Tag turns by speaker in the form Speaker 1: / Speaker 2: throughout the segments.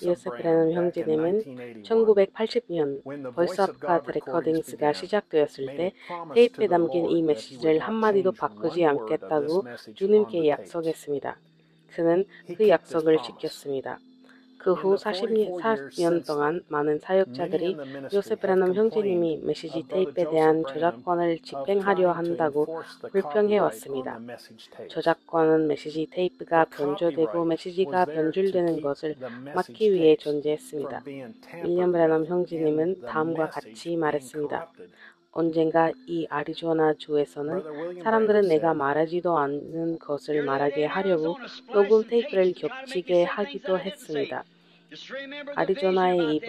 Speaker 1: 요셉 브래넘 형제님은 1982년 보이스 오브 가드 레코딩스가 시작되었을 때 테이프에 담긴 이 메시지를 한마디도 바꾸지 않겠다고 주님께 약속했습니다. 그는 그 약속을 지켰습니다. 그 후 40년 동안 많은 사역자들이 요셉 브래넘 형제님이 메시지 테이프에 대한 저작권을 집행하려 한다고 불평해왔습니다. 저작권은 메시지 테이프가 변조되고 메시지가 변질되는 것을 막기 위해 존재했습니다. 윌리엄 브래넘 형제님은 다음과 같이 말했습니다. 언젠가 이 아리조나 주에서는 사람들은 내가 말하지도 않는 것을 말하게 하려고 녹음 테이프를 겹치게 하기도 했습니다. 아리조나의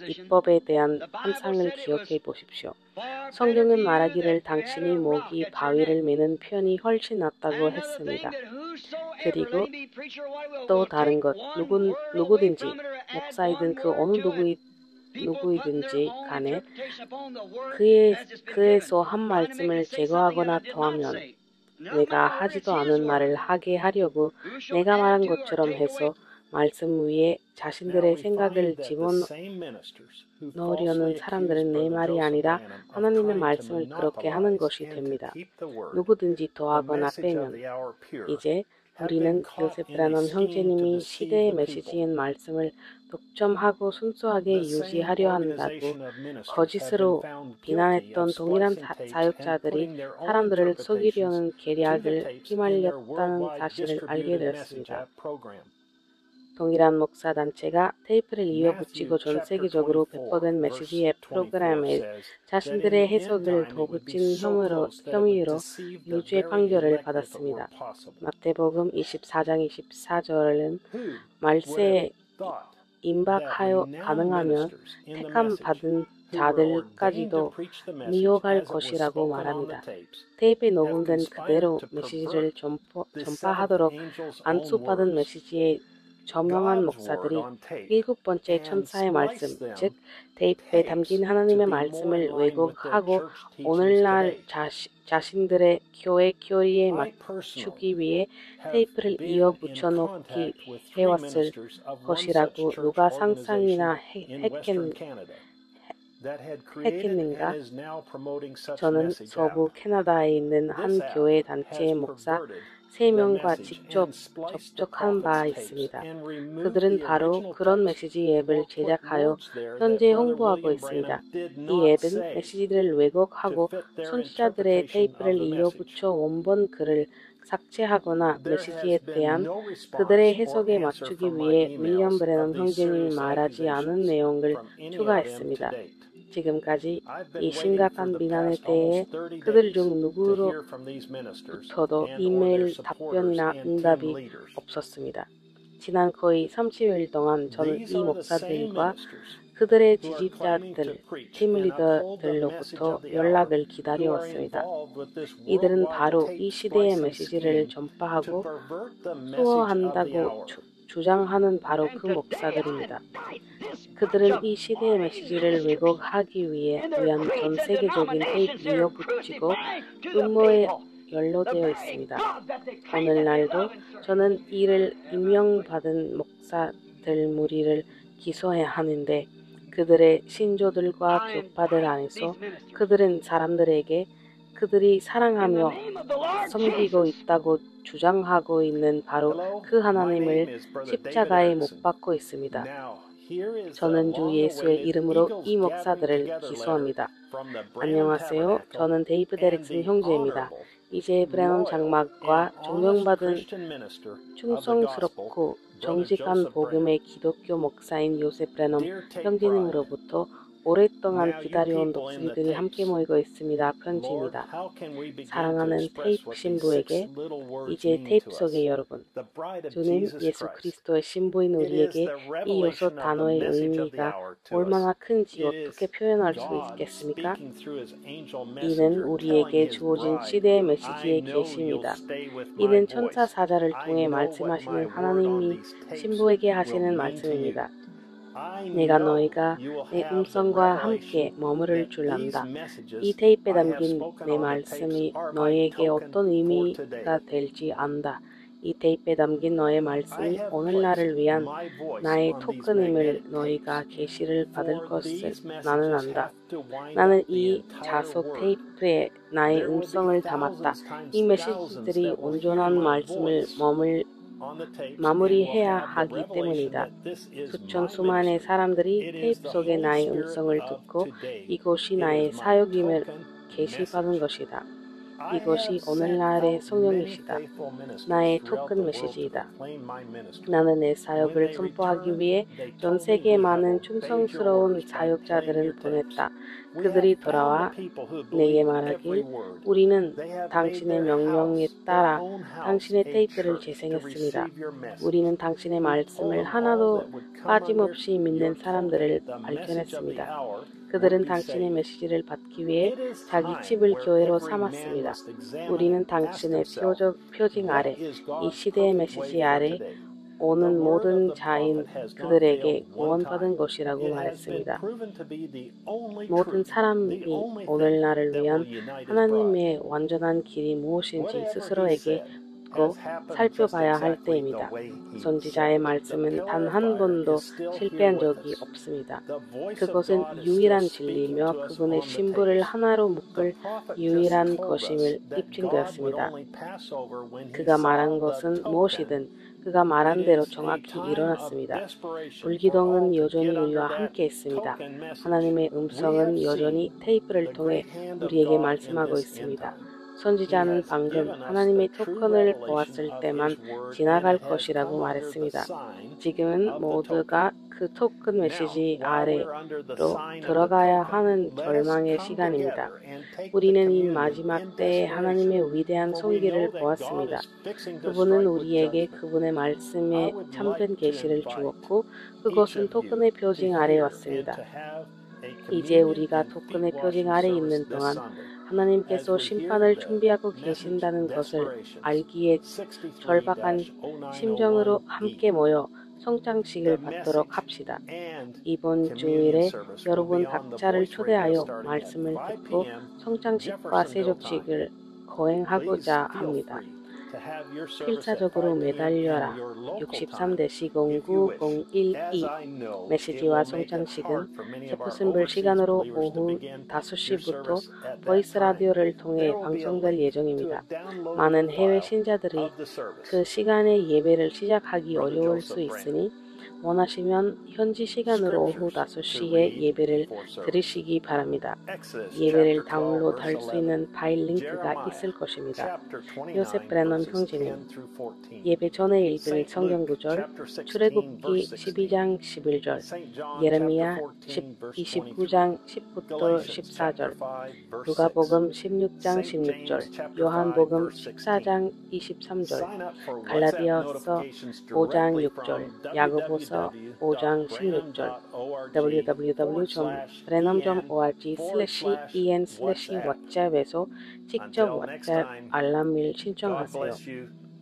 Speaker 1: 입법에 대한 환상을 기억해 보십시오. 성경은 말하기를 당신이 목이 바위를 매는 편이 훨씬 낫다고 했습니다. 그리고 또 다른 것, 누구든지 목사이든 그 어느 누구이든지 간에 그에서 한 말씀을 제거하거나 더하면 내가 하지도 않은 말을 하게 하려고 내가 말한 것처럼 해서 말씀 위에 자신들의 생각을 집어넣으려는 사람들은 내 말이 아니라 하나님의 말씀을 그렇게 하는 것이 됩니다. 누구든지 더하거나 빼면 이제 우리는 요셉 브래넘 형제님이 시대의 메시지인 말씀을 독점하고 순수하게 유지하려 한다고 거짓으로 비난했던 동일한 사역자들이 사람들을 속이려는 계략을 휘말렸다는 사실을 알게 되었습니다. 동일한 목사단체가 테이프를 이어붙이고 전 세계적으로 배포된 메시지의 프로그램에 자신들의 해석을 덧붙인 혐의로 유죄 판결을 받았습니다. 마태복음 24장 24절은 말세에 임박하여 가능하면 택함 받은 자들까지도 미혹할 것이라고 말합니다. 테이프에 녹음된 그대로 메시지를 전파하도록 안수받은 메시지의 저명한 목사들이 7번째 천사의 말씀, 즉 테이프에 담긴 하나님의 말씀을 왜곡하고 오늘날 자신들의 교회 교리에 맞추기 위해 테이프를 이어 붙여놓기 해왔을 것이라고 누가 상상이나 했겠는가? 저는 서부 캐나다에 있는 한 교회 단체의 목사 3명과 직접 접촉한 바 있습니다. 그들은 바로 그런 메시지 앱을 제작하여 현재 홍보하고 있습니다. 이 앱은 메시지들을 왜곡하고 선지자들의 테이프를 이어붙여 원본 글을 삭제하거나 메시지에 대한 그들의 해석에 맞추기 위해 윌리엄 브래넘 형제님이 말하지 않은 내용을 추가했습니다. 지금까지 이 심각한 비난에 대해 그들 중 누구로부터도 이메일 답변이나 응답이 없었습니다. 지난 거의 30일 동안 저는 이 목사들과 그들의 지지자들, 팀 리더들로부터 연락을 기다려왔습니다. 이들은 바로 이 시대의 메시지를 전파하고 수호한다고 주장하는 바로 그 목사들입니다. 그들은 이 시대의 메시지를 왜곡하기 위한 전 세계적인 테이프 이어붙이고 음모에 연루되어 있습니다. 오늘날도 저는 이를 임명받은 목사들 무리를 기소해야 하는데 그들의 신조들과 교파들 안에서 그들은 사람들에게 그들이 사랑하며 섬기고 있다고 주장하고 있는 바로 그 하나님을 십자가에 못 박고 있습니다. 저는 주 예수의 이름으로 이 목사들을 기소합니다. 안녕하세요. 저는 데이브 데릭슨 형제입니다. 이제 브래넘 장막과 존경받은 충성스럽고 정직한 복음의 기독교 목사인 요셉 브래넘 형제님으로부터 오랫동안 기다려온 독수리들이 함께 모이고 있습니다. 편지입니다. 사랑하는 테이프 신부에게, 이제 테이프 속의 여러분, 주님 예수 그리스도의 신부인 우리에게 이 요소 단어의 의미가 얼마나 큰지 어떻게 표현할 수 있겠습니까? 이는 우리에게 주어진 시대의 메시지의 계시입니다. 이는 천사 사자를 통해 말씀하시는 하나님이 신부에게 하시는 말씀입니다. 내가 너희가 내 음성과 함께 머무를 줄 안다. 이 테이프에 담긴 내 말씀이 너희에게 어떤 의미가 될지 안다. 이 테이프에 담긴 너의 말씀이 오늘날을 위한 나의 토큰임을 너희가 계시를 받을 것을 나는 안다. 나는 이 자석 테이프에 나의 음성을 담았다. 이 메시지들이 온전한 말씀을 마무리해야 하기 때문이다. 수천 수만의 사람들이 테이프 속에 나의 음성을 듣고 이것이 나의 사역임을 계시받은 것이다. 이것이 오늘날의 성령이시다. 나의 토큰 메시지이다. 나는 내 사역을 선포하기 위해 전 세계에 많은 충성스러운 사역자들을 보냈다. 그들이 돌아와 내게 말하길 우리는 당신의 명령에 따라 당신의 테이프를 재생했습니다. 우리는 당신의 말씀을 하나도 빠짐없이 믿는 사람들을 발견했습니다. 그들은 당신의 메시지를 받기 위해 자기 집을 교회로 삼았습니다. 우리는 당신의 표징 아래, 이 시대의 메시지 아래 오는 모든 자인 그들에게 구원받은 것이라고 말했습니다. 모든 사람이 오늘날을 위한 하나님의 완전한 길이 무엇인지 스스로에게 묻고 살펴봐야 할 때입니다. 선지자의 말씀은 단 한 번도 실패한 적이 없습니다. 그것은 유일한 진리이며 그분의 신부를 하나로 묶을 유일한 것임을 입증되었습니다. 그가 말한 것은 무엇이든 그가 말한 대로 정확히 일어났습니다. 불기둥은 여전히 우리와 함께 있습니다. 하나님의 음성은 여전히 테이프를 통해 우리에게 말씀하고 있습니다. 선지자는 방금 하나님의 토큰을 보았을 때만 지나갈 것이라고 말했습니다. 지금은 모두가 그 토큰 메시지 아래로 들어가야 하는 절망의 시간입니다. 우리는 이 마지막 때에 하나님의 위대한 손길을 보았습니다. 그분은 우리에게 그분의 말씀에 참된 계시를 주었고 그것은 토큰의 표징 아래에 왔습니다. 이제 우리가 토큰의 표징 아래에 있는 동안 하나님께서 심판을 준비하고 계신다는 것을 알기에 절박한 심정으로 함께 모여 성장식을 받도록 합시다. 이번 주일에 여러분 각자를 초대하여 말씀을 듣고 성장식과 세족식을 거행하고자 합니다. 필사적으로 매달려라. 63-09-012 메시지와 성장식은 제프슨빌 시간으로 오후 5시부터 보이스 라디오를 통해 방송될 예정입니다. 많은 해외 신자들이 그 시간에 예배를 시작하기 어려울 수 있으니 원하시면 현지 시간으로 오후 5시에 예배를 들으시기 바랍니다. 예배를 다운로드할 수 있는 파일 링크가 있을 것입니다. 요셉 브래넌 형제님, 예배 전에 읽은 성경 구절, 출애굽기 12장 11절, 예레미야 29장 10부터 14절, 누가복음 16장 16절, 요한복음 14장 23절, 갈라디아서 5장 6절, 야고보서 5장 16절, www.brenham.org/en/whatsapp에서 직접 WhatsApp 알람을 신청하세요.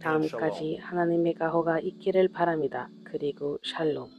Speaker 1: 다음까지 하나님의 가호가 있기를 바랍니다. 그리고 샬롬.